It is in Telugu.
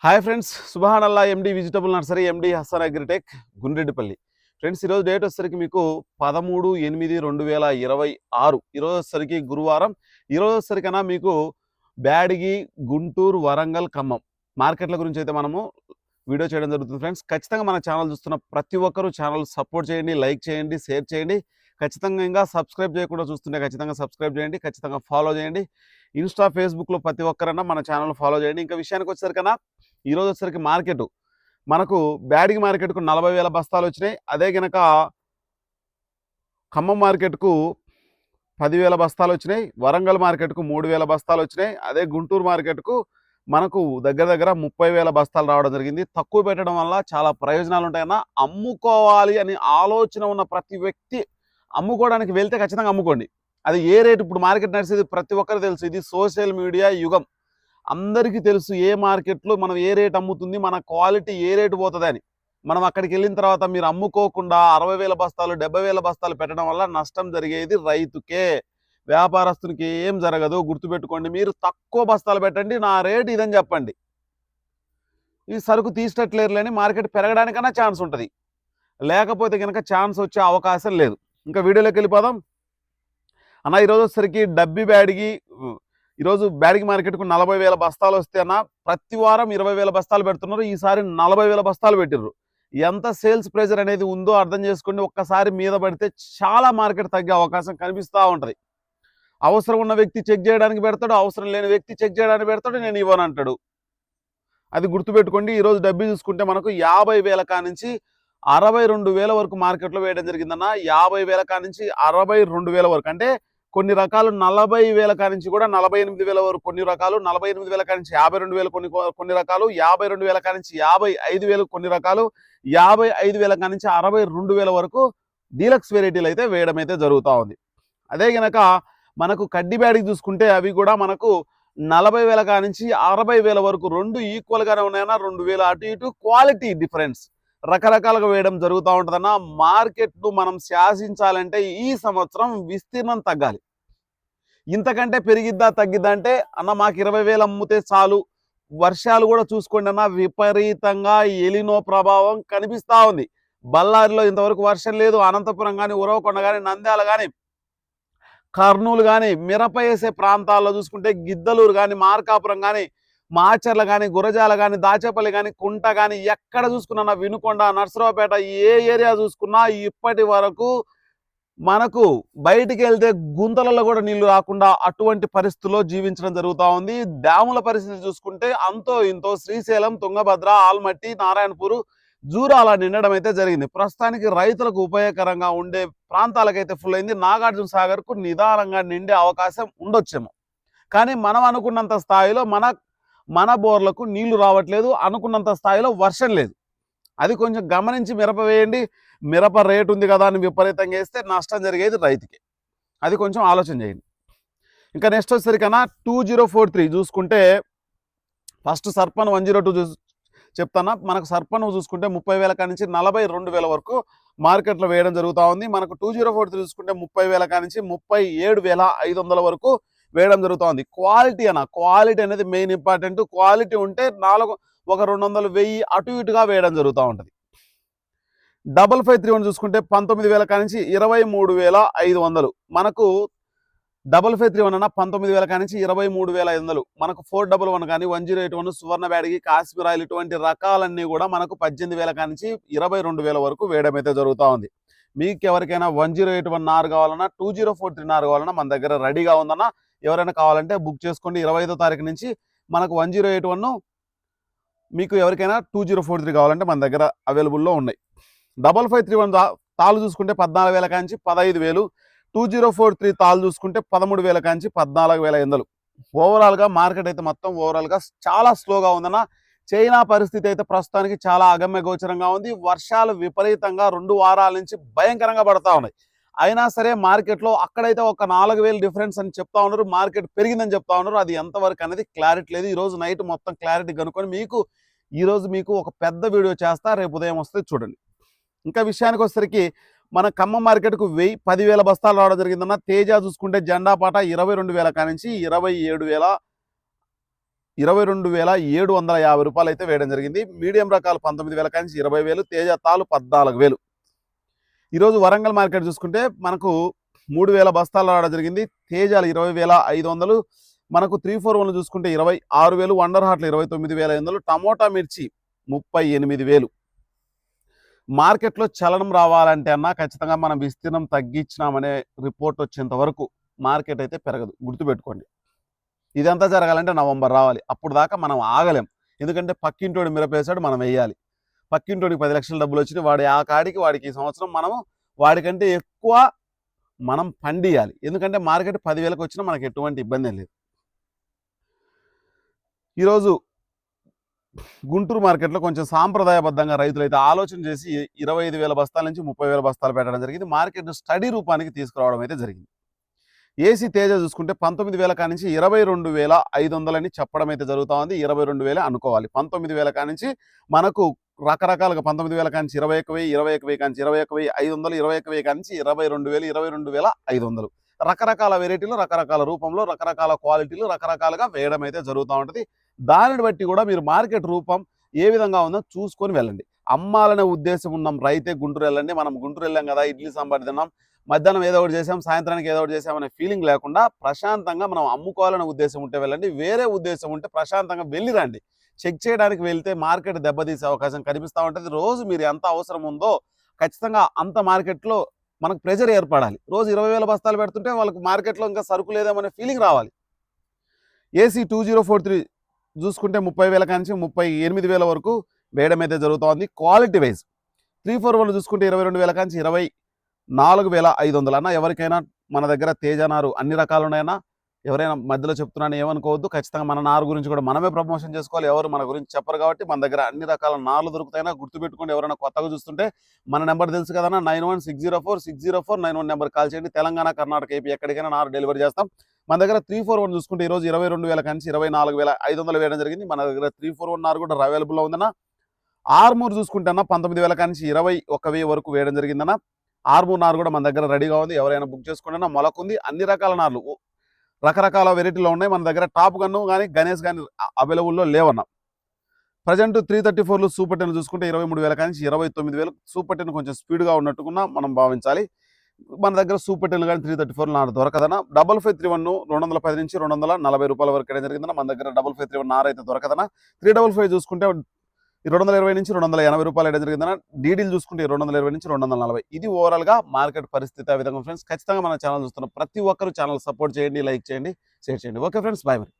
హాయ్ ఫ్రెండ్స్, సుబహానల్లా MD vegetable nursery MD Hasan agritech Gundreddipalli. Friends, ఈరోజు డేట్ వచ్చేసరికి మీకు 13/8/2026. ఈరోజు వచ్చేసరికి గురువారం. ఈరోజు వచ్చేసరికైనా మీకు బ్యాడగి, గుంటూరు, వరంగల్, ఖమ్మం మార్కెట్ల గురించి అయితే మనము వీడియో చేయడం జరుగుతుంది. ఫ్రెండ్స్, ఖచ్చితంగా మన ఛానల్ చూస్తున్న ప్రతి ఒక్కరూ ఛానల్ సపోర్ట్ చేయండి, లైక్ చేయండి, షేర్ చేయండి. ఖచ్చితంగా ఇంకా సబ్స్క్రైబ్ చేయకుండా చూస్తుంటే ఖచ్చితంగా సబ్స్క్రైబ్ చేయండి, ఖచ్చితంగా ఫాలో చేయండి. ఇన్స్టా, ఫేస్బుక్లో ప్రతి ఒక్కరన్నా మన ఛానల్ ఫాలో చేయండి. ఇంకా విషయానికి వచ్చేసరికన్నా ఈరోజు వచ్చేసరికి మార్కెట్ మనకు బ్యాడగి మార్కెట్కు 40,000 బస్తాలు వచ్చినాయి. అదే కనుక ఖమ్మం మార్కెట్కు 10,000 బస్తాలు వచ్చినాయి. వరంగల్ మార్కెట్కు 3,000 బస్తాలు వచ్చినాయి. అదే గుంటూరు మార్కెట్కు మనకు దగ్గర దగ్గర 30,000 బస్తాలు రావడం జరిగింది. తక్కువ పెట్టడం వల్ల చాలా ప్రయోజనాలు ఉంటాయన్న. అమ్ముకోవాలి అని ఆలోచన ఉన్న ప్రతి వ్యక్తి అమ్ముకోవడానికి వెళ్తే ఖచ్చితంగా అమ్ముకోండి. అది ఏ రేటు, ఇప్పుడు మార్కెట్ నడిచేది ప్రతి ఒక్కరికి తెలుసు. ఇది సోషల్ మీడియా యుగం. అందరికీ తెలుసు ఏ మార్కెట్లో మనం ఏ రేట్ అమ్ముతుంది, మన క్వాలిటీ ఏ రేటు పోతుంది అని. మనం అక్కడికి వెళ్ళిన తర్వాత మీరు అమ్ముకోకుండా 60,000 బస్తాలు 70,000 బస్తాలు పెట్టడం వల్ల నష్టం జరిగేది రైతుకే, వ్యాపారస్తునికి ఏం జరగదు. గుర్తుపెట్టుకోండి. మీరు తక్కువ బస్తాలు పెట్టండి, నా రేటు ఇదని చెప్పండి. ఈ సరుకు తీసేటట్లేరులేని మార్కెట్ పెరగడానికన్నా ఛాన్స్ ఉంటుంది, లేకపోతే కనుక ఛాన్స్ వచ్చే అవకాశం లేదు. ఇంకా వీడియోలోకి వెళ్ళిపోదాం అన్న. ఈరోజు వచ్చేసరికి డబ్బి బ్యాడ్గి, ఈరోజు బ్యాడ్గి మార్కెట్కు 40,000 బస్తాలు వస్తే అన్న, ప్రతి వారం 20,000 బస్తాలు పెడుతున్నారు. ఈసారి 40,000 బస్తాలు పెట్టిర్రు. ఎంత సేల్స్ ప్రెజర్ అనేది ఉందో అర్థం చేసుకోండి. ఒక్కసారి మీద పడితే చాలా మార్కెట్ తగ్గే అవకాశం కనిపిస్తూ ఉంటుంది. అవసరం ఉన్న వ్యక్తి చెక్ చేయడానికి పెడతాడు, అవసరం లేని వ్యక్తి చెక్ చేయడానికి పెడతాడు, నేను ఇవ్వను అంటాడు. అది గుర్తుపెట్టుకోండి. ఈరోజు డబ్బి చూసుకుంటే మనకు 50,000 కానించి 62,000 వరకు మార్కెట్లో వేయడం జరిగిందన్న. 50,000 కానించి 62,000 వరకు, అంటే కొన్ని రకాలు 40,000 కానించి కూడా 48,000 వరకు, కొన్ని రకాలు 48,000 కానించి 52,000, కొన్ని రకాలు 52,000 కానించి 55,000, కొన్ని రకాలు 55,000 కానించి 62,000 వరకు డీలక్స్ వెరైటీలు అయితే వేయడం అయితే జరుగుతూ ఉంది. అదే కనుక మనకు కడ్డీ బ్యాడ్కి చూసుకుంటే అవి కూడా మనకు 40,000 కానించి 60,000 వరకు, రెండు ఈక్వల్గానే ఉన్నాయన్నా. 2,000 అటు ఇటు, క్వాలిటీ డిఫరెన్స్ రకరకాలుగా వేయడం జరుగుతూ ఉంటుందన్న. మార్కెట్ను మనం శాసించాలంటే ఈ సంవత్సరం విస్తీర్ణం తగ్గాలి. ఇంతకంటే పెరిగిద్దా తగ్గిద్దా అంటే అన్న, మాకు 20,000 అమ్ముతే చాలు. వర్షాలు కూడా చూసుకోండి అన్న, విపరీతంగా ఎలినో ప్రభావం కనిపిస్తూ ఉంది. బళ్ళారిలో ఇంతవరకు వర్షం లేదు. అనంతపురం కానీ, ఉరవకొండ కానీ, నంద్యాల కానీ, కర్నూలు కానీ, మిరప వేసే ప్రాంతాల్లో చూసుకుంటే గిద్దలూరు కానీ, మార్కాపురం కానీ, మాచర్ల కానీ, గురజాల కానీ, దాచేపల్లి కానీ, కుంట కానీ, ఎక్కడ చూసుకున్నా, వినుకొండ, నర్సరావుపేట, ఏ ఏరియా చూసుకున్నా ఇప్పటి వరకు మనకు బయటికి వెళ్తే గుంతలలో కూడా నీళ్లు రాకుండా అటువంటి పరిస్థితుల్లో జీవించడం జరుగుతూ ఉంది. డ్యాముల పరిస్థితి చూసుకుంటే అంతో ఇంతో శ్రీశైలం, తుంగభద్ర, ఆల్మట్టి, నారాయణపూర్, జూరాల నిండడం అయితే జరిగింది. ప్రస్తుతానికి రైతులకు ఉపయోగకరంగా ఉండే ప్రాంతాలకైతే ఫుల్ అయింది. నాగార్జున సాగర్కు నిదానంగా నిండే అవకాశం ఉండొచ్చేమో, కానీ మనం అనుకున్నంత స్థాయిలో మన బోర్లకు నీళ్లు రావట్లేదు. అనుకున్నంత స్థాయిలో వర్షం లేదు. అది కొంచెం గమనించి మిరప వేయండి. మిరప రేటు ఉంది కదా అని విపరీతంగా వేస్తే నష్టం జరిగేది రైతుకి. అది కొంచెం ఆలోచన చేయండి. ఇంకా నెక్స్ట్ వచ్చేసరికన్నా 2043 చూసుకుంటే ఫస్ట్ సర్పన్ 102 చెప్తానా. మనకు సర్పన్ చూసుకుంటే 30,000 కానించి 42,000 వరకు మార్కెట్లో వేయడం జరుగుతూ ఉంది. మనకు 2043 చూసుకుంటే 30,000 కానించి 37,500 వరకు వేయడం జరుగుతూ ఉంది. క్వాలిటీ అన్న, క్వాలిటీ అనేది మెయిన్ ఇంపార్టెంట్. క్వాలిటీ ఉంటే 200, 1000 అటు ఇటుగా వేయడం జరుగుతూ ఉంటుంది. 5531 చూసుకుంటే 19,000 కానించి 23,500. మనకు 5531 అన్న 19,000 కానించి 23,500. మనకు 411 కానీ, 1081, సువర్ణ బ్యాడ్గి, కాశ్మీర్ ఆయిల్, ఇటువంటి రకాలన్నీ కూడా మనకు 18,000 కానించి 22,000 వరకు వేయడం అయితే జరుగుతూ ఉంది. మీకు ఎవరికైనా 1081 నారు కావాలన్నా, 2043 నారు కావాలన్నా మన దగ్గర రెడీగా ఉందన్న. ఎవరైనా కావాలంటే బుక్ చేసుకోండి. 25వ తారీఖు నుంచి మనకు 1081, మీకు ఎవరికైనా 2043 కావాలంటే మన దగ్గర అవైలబుల్లో ఉన్నాయి. 5531 తాళ్ళు చూసుకుంటే 14,000 కాంచి 15,000. 2043 తాళ్ళు చూసుకుంటే 13,000 కాంచి 14,500. ఓవరాల్గా మార్కెట్ అయితే మొత్తం ఓవరాల్గా చాలా స్లోగా ఉందన్న. చైనా పరిస్థితి అయితే ప్రస్తుతానికి చాలా అగమ్య గోచరంగా ఉంది. వర్షాలు విపరీతంగా 2 వారాల నుంచి భయంకరంగా పడతా ఉన్నాయి. అయినా సరే మార్కెట్లో అక్కడైతే ఒక 4,000 డిఫరెన్స్ అని చెప్తా ఉన్నారు. మార్కెట్ పెరిగిందని చెప్తా ఉన్నారు. అది ఎంతవరకు అనేది క్లారిటీ లేదు. ఈరోజు నైట్ మొత్తం క్లారిటీ కనుక్కొని ఈరోజు మీకు ఒక పెద్ద వీడియో చేస్తా. రేపు ఉదయం వస్తే చూడండి. ఇంకా విషయానికి వచ్చేసరికి మన ఖమ్మం మార్కెట్కు 10,000 బస్తాలు రావడం జరిగిందన్న. తేజ చూసుకుంటే జెండా పాట 22,000 కానించి 27,000 22,750 రూపాయలు అయితే వేయడం జరిగింది. మీడియం రకాలు 19,000 కాంచి 20,000, తేజ తాలు 14,000. ఈరోజు వరంగల్ మార్కెట్ చూసుకుంటే మనకు 3,000 బస్తాలు రావడం జరిగింది. తేజాలు 20,500, మనకు 341 చూసుకుంటే 26,000, వండర్ హార్ట్లు 29,500, టమోటా మిర్చి 38,000. మార్కెట్లో చలనం రావాలంటే అన్నా ఖచ్చితంగా మనం విస్తీర్ణం తగ్గించినామనే రిపోర్ట్ వచ్చేంత వరకు మార్కెట్ అయితే పెరగదు, గుర్తుపెట్టుకోండి. ఇదంతా జరగాలంటే నవంబర్ రావాలి, అప్పుడు దాకా మనం ఆగలేం. ఎందుకంటే పక్కింటోడు మిరపేశాడు, మనం వేయాలి. పక్కింటోడికి 10 లక్షల డబ్బులు వచ్చినాయి, వాడి ఆ కాడికి వాడికి ఈ సంవత్సరం మనము వాడికంటే ఎక్కువ మనం పండియాలి. ఎందుకంటే మార్కెట్ 10,000కి వచ్చినా మనకు ఎటువంటి ఇబ్బంది లేదు. ఈరోజు గుంటూరు మార్కెట్లో కొంచెం సాంప్రదాయబద్ధంగా రైతులు అయితే ఆలోచన చేసి 25,000 బస్తాల నుంచి 30,000 బస్తాలు పెట్టడం జరిగింది. మార్కెట్ స్టడీ రూపానికి తీసుకురావడం అయితే జరిగింది. ఏసీ తేజ చూసుకుంటే 19,000 కానించి 22,500 అని చెప్పడం అయితే జరుగుతూ ఉంది. 22,000 అనుకోవాలి. 19,000 కానించి మనకు రకరకాలుగా 19,000 కానించి 21,000, 21,000 కానించి 21,500, 21,000 కానించి 22,000, 22,500. రకరకాల వెరైటీలు, రకరకాల రూపంలో, రకరకాల క్వాలిటీలు, రకరకాలుగా వేయడం అయితే జరుగుతూ ఉంటుంది. దానిని బట్టి కూడా మీరు మార్కెట్ రూపం ఏ విధంగా ఉందో చూసుకొని వెళ్ళండి. అమ్మాలనే ఉద్దేశం ఉన్నాం రైతే గుంటూరు వెళ్ళండి. మనం గుంటూరు వెళ్ళాం కదా, ఇడ్లీ సాంబార్ తిన్నాం, మధ్యాహ్నం ఏదో ఒకటి చేసాం, సాయంత్రానికి ఏదో ఒకటి చేసామనే ఫీలింగ్ లేకుండా ప్రశాంతంగా మనం అమ్ముకోవాలనే ఉద్దేశం ఉంటే వెళ్ళండి. వేరే ఉద్దేశం ఉంటే ప్రశాంతంగా వెళ్ళి రండి. చెక్ చేయడానికి వెళ్తే మార్కెట్ దెబ్బతీసే అవకాశం కనిపిస్తూ ఉంటుంది. రోజు మీరు ఎంత అవసరం ఉందో ఖచ్చితంగా అంత మార్కెట్లో మనకు ప్రెజర్ ఏర్పడాలి. రోజు 20,000 బస్తాలు పెడుతుంటే వాళ్ళకి మార్కెట్లో ఇంకా సరుకు లేదేమనే ఫీలింగ్ రావాలి. ఏసీ 2043 చూసుకుంటే 30,000 కానించి 38,000 వరకు వేయడం అయితే జరుగుతోంది. క్వాలిటీ వైజ్ 341 చూసుకుంటే 22,000 కానించి 24,500. అన్న ఎవరికైనా మన దగ్గర తేజనారు అన్ని రకాలు ఉన్నాయన్నా, ఎవరైనా మధ్యలో చెప్తున్నాను ఏమనుకోవద్దు. ఖచ్చితంగా మన నారు గురించి కూడా మనమే ప్రమోషన్ చేసుకోవాలి. ఎవరు మన గురించి చెప్పరు కాబట్టి మన దగ్గర అన్ని రకాల నార్లు దొరుకుతాయినా గుర్తుపెట్టుకోండి. ఎవరైనా కొత్తగా చూస్తుంటే మన నెంబర్ తెలుసు కదన్నా, 9160460491 నెంబర్ కాల్ చేయండి. తెలంగాణ, కర్ణాటక, ఏపీ ఎక్కడికైనా నారు డెలివరీ చేస్తాం. మన దగ్గర 341 చూసుకుంటే ఈరోజు 22,000 కానించి 24,500 వేయడం జరిగింది. మన దగ్గర 341 నారు కూడా అవైలబుల్లో ఉందన్న. ఆర్మూర్ చూసుకుంటే అన్న 19,000 కానించి 21,000 వరకు వేయడం జరిగిందన్న. ఆర్మూర్ నారు కూడా మన దగ్గర రెడీగా ఉంది, ఎవరైనా బుక్ చేసుకోండి. మొలకుంది, అన్ని రకాల నార్లు రకరకాల వెరైటీలో ఉన్నాయి మన దగ్గర. టాప్ గన్ను కానీ గణేష్ కానీ అవైలబుల్లో లేవన్నా. ప్రజెంట్ 334 సూపర్ 10 చూసుకుంటే 23,000 కానించి 29,000. సూపర్ 10 కొంచెం స్పీడ్గా ఉన్నట్టుకున్నా మనం భావించాలి. మన దగ్గర సూపర్ 10 కానీ 334 నారు దొరకదన్నా. 5531 210 నుంచి 240 రూపాయల వరకు వేయడం జరిగిందన్న. మన దగ్గర 5531 నారు అయితే దొరకదన్నా. 355 చూసుకుంటే 220 నుంచి 280 రూపాయలు వేయడం జరిగిందన్న. డీడీలు చూసుకుంటే 220 నుంచి 240. ఇది ఓవరాల్గా మార్కెట్ పరిస్థితి. ఆ విధంగా ఫ్రెండ్స్ ఖచ్చితంగా మన ఛానల్ చూస్తున్న ప్రతి ఒక్కరు ఛానల్ సపోర్ట్ చేయండి, లైక్ చేయండి, షేర్ చేయండి. ఓకే ఫ్రెండ్స్, బాయ్ మరి.